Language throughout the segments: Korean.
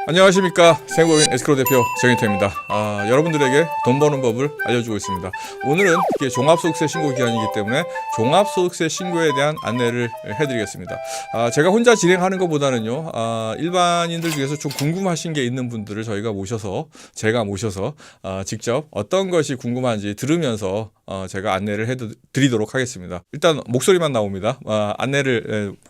안녕하십니까. 생고인 에스크로 대표 정인태입니다. 여러분들에게 돈 버는 법을 알려주고 있습니다. 오늘은 종합소득세 신고 기간이기 때문에 종합소득세 신고에 대한 안내를 해드리겠습니다. 제가 혼자 진행하는 것보다는요, 일반인들 중에서 좀 궁금하신 게 있는 분들을 제가 모셔서 직접 어떤 것이 궁금한지 들으면서 제가 안내를 해드리도록 하겠습니다. 일단 목소리만 나옵니다.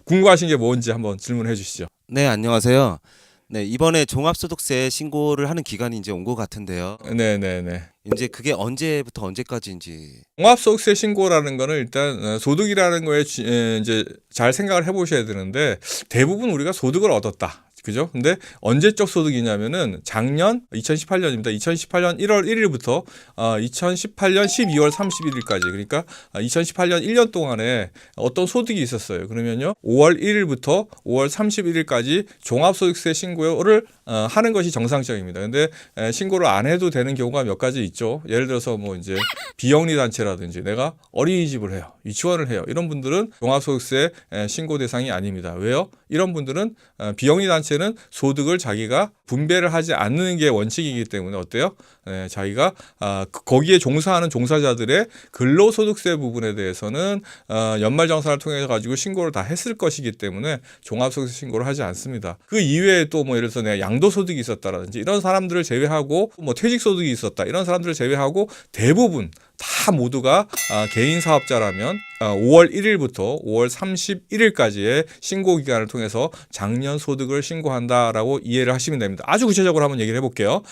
궁금하신 게 뭔지 한번 질문해 주시죠. 네, 안녕하세요. 네, 이번에 종합소득세 신고를 하는 기간이 이제 온 것 같은데요. 네네네. 이제 그게 언제부터 언제까지인지. 종합소득세 신고라는 거는 일단 소득이라는 거에 이제 잘 생각을 해보셔야 되는데, 대부분 우리가 소득을 얻었다. 그죠? 근데 언제적 소득이냐면은 작년 2018년입니다. 2018년 1월 1일부터 2018년 12월 31일까지, 그러니까 2018년 1년 동안에 어떤 소득이 있었어요. 그러면요, 5월 1일부터 5월 31일까지 종합소득세 신고를 하는 것이 정상적입니다. 근데 신고를 안 해도 되는 경우가 몇 가지 있죠. 예를 들어서 뭐 이제 비영리 단체라든지 내가 어린이집을 해요, 유치원을 해요, 이런 분들은 종합소득세 신고 대상이 아닙니다. 왜요? 이런 분들은 비영리 단체는 소득을 자기가 분배를 하지 않는 게 원칙이기 때문에 어때요? 자기가 거기에 종사하는 종사자들의 근로소득세 부분에 대해서는 연말정산을 통해 가지고 신고를 다 했을 것이기 때문에 종합소득세 신고를 하지 않습니다. 그 이외에 또 뭐 예를 들어서 내가 양도소득이 있었다라든지 이런 사람들을 제외하고, 뭐 퇴직소득이 있었다 이런 사람들을 제외하고 대부분 다 모두가 개인 사업자라면 5월 1일부터 5월 31일까지의 신고 기간을 통해서 작년 소득을 신고한다라고 이해를 하시면 됩니다. 아주 구체적으로 한번 얘기를 해볼게요.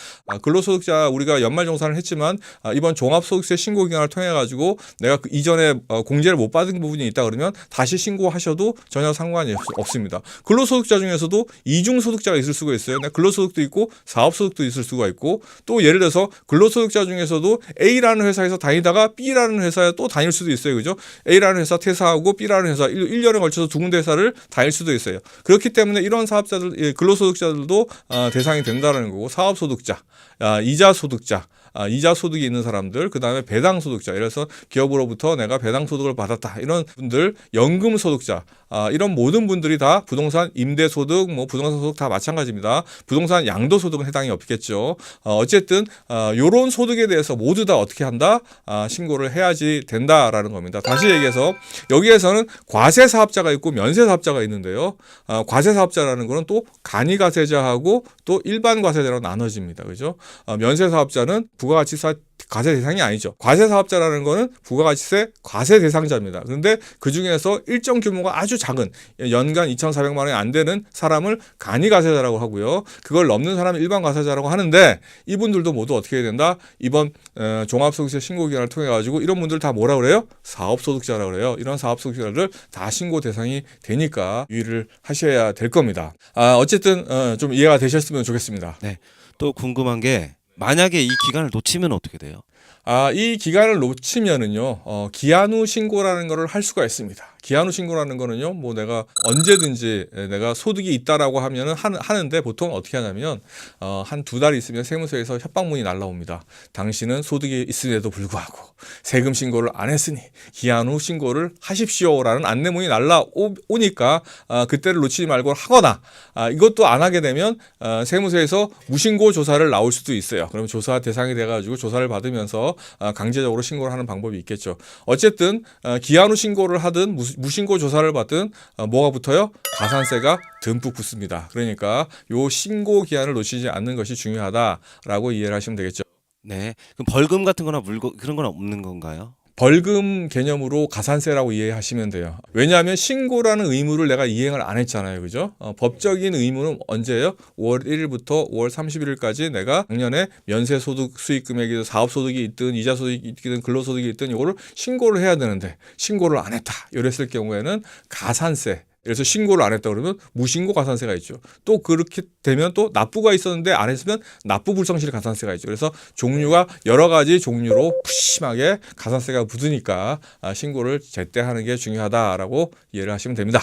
근로소득자, 우리가 연말정산을 했지만 이번 종합소득세 신고 기간을 통해 가지고 내가 그 이전에 공제를 못 받은 부분이 있다 그러면 다시 신고하셔도 전혀 상관이 없습니다. 근로소득자 중에서도 이중소득자가 있을 수가 있어요. 근로소득도 있고 사업소득도 있을 수가 있고, 또 예를 들어서 근로소득자 중에서도 A라는 회사에서 다니다가 B라는 회사에 또 다닐 수도 있어요. 그죠? A라는 회사 퇴사하고 B라는 회사 1년에 걸쳐서 두 군데 회사를 다닐 수도 있어요. 그렇기 때문에 이런 사업자들, 근로소득자들도 대상이 된다는 거고, 사업소득자, 이자소득자, 이자 소득이 있는 사람들, 그 다음에 배당 소득자, 예를 들어서 기업으로부터 내가 배당 소득을 받았다, 이런 분들, 연금 소득자, 이런 모든 분들이 다 부동산 임대 소득, 뭐 부동산 소득 다 마찬가지입니다. 부동산 양도 소득은 해당이 없겠죠. 어쨌든 요런 소득에 대해서 모두 다 어떻게 한다? 신고를 해야지 된다라는 겁니다. 다시 얘기해서 여기에서는 과세 사업자가 있고 면세 사업자가 있는데요. 과세 사업자라는 거는 또 간이과세자하고 또 일반 과세자로 나눠집니다. 그죠? 면세 사업자는 부가가치세 과세 대상이 아니죠. 과세 사업자라는 거는 부가가치세 과세 대상자입니다. 그런데 그 중에서 일정 규모가 아주 작은, 연간 2,400만 원이 안 되는 사람을 간이과세자라고 하고요. 그걸 넘는 사람을 일반 과세자라고 하는데, 이분들도 모두 어떻게 해야 된다? 이번 종합소득세 신고 기간을 통해 가지고 이런 분들 다 뭐라 그래요? 사업소득자라고 그래요. 이런 사업소득자들 다 신고 대상이 되니까 유의를 하셔야 될 겁니다. 어쨌든 좀 이해가 되셨으면 좋겠습니다. 네. 또 궁금한 게, 만약에 이 기간을 놓치면 어떻게 돼요? 이 기간을 놓치면은요, 기한 후 신고라는 거를 할 수가 있습니다. 기한 후 신고라는 거는요, 뭐 내가 언제든지 내가 소득이 있다라고 하면은 하는데, 보통 어떻게 하냐면, 한 두 달 있으면 세무서에서 협박문이 날라옵니다. 당신은 소득이 있음에도 불구하고 세금 신고를 안 했으니 기한 후 신고를 하십시오라는 안내문이 날라오니까 그때를 놓치지 말고 하거나, 이것도 안 하게 되면 세무서에서 무신고 조사를 나올 수도 있어요. 그러면 조사 대상이 돼가지고 조사를 받으면서 강제적으로 신고를 하는 방법이 있겠죠. 어쨌든 기한 후 신고를 하든 무신고 조사를 받든 뭐가 붙어요? 가산세가 듬뿍 붙습니다. 그러니까 요 신고 기한을 놓치지 않는 것이 중요하다라고 이해를 하시면 되겠죠. 네. 그럼 벌금 같은 거나 그런 건 없는 건가요? 벌금 개념으로 가산세라고 이해하시면 돼요. 왜냐하면 신고라는 의무를 내가 이행을 안 했잖아요. 그죠? 법적인 의무는 언제예요? 5월 1일부터 5월 31일까지 내가 작년에 면세소득 수익금액이 사업소득이 있든 이자소득이 있든 근로소득이 있든 이거를 신고를 해야 되는데 신고를 안 했다, 이랬을 경우에는 가산세, 그래서 신고를 안 했다 그러면 무신고 가산세가 있죠. 또 그렇게 되면 또 납부가 있었는데 안 했으면 납부 불성실 가산세가 있죠. 그래서 종류가 여러 가지 종류로 푸짐하게 가산세가 붙으니까 신고를 제때 하는 게 중요하다라고 이해를 하시면 됩니다.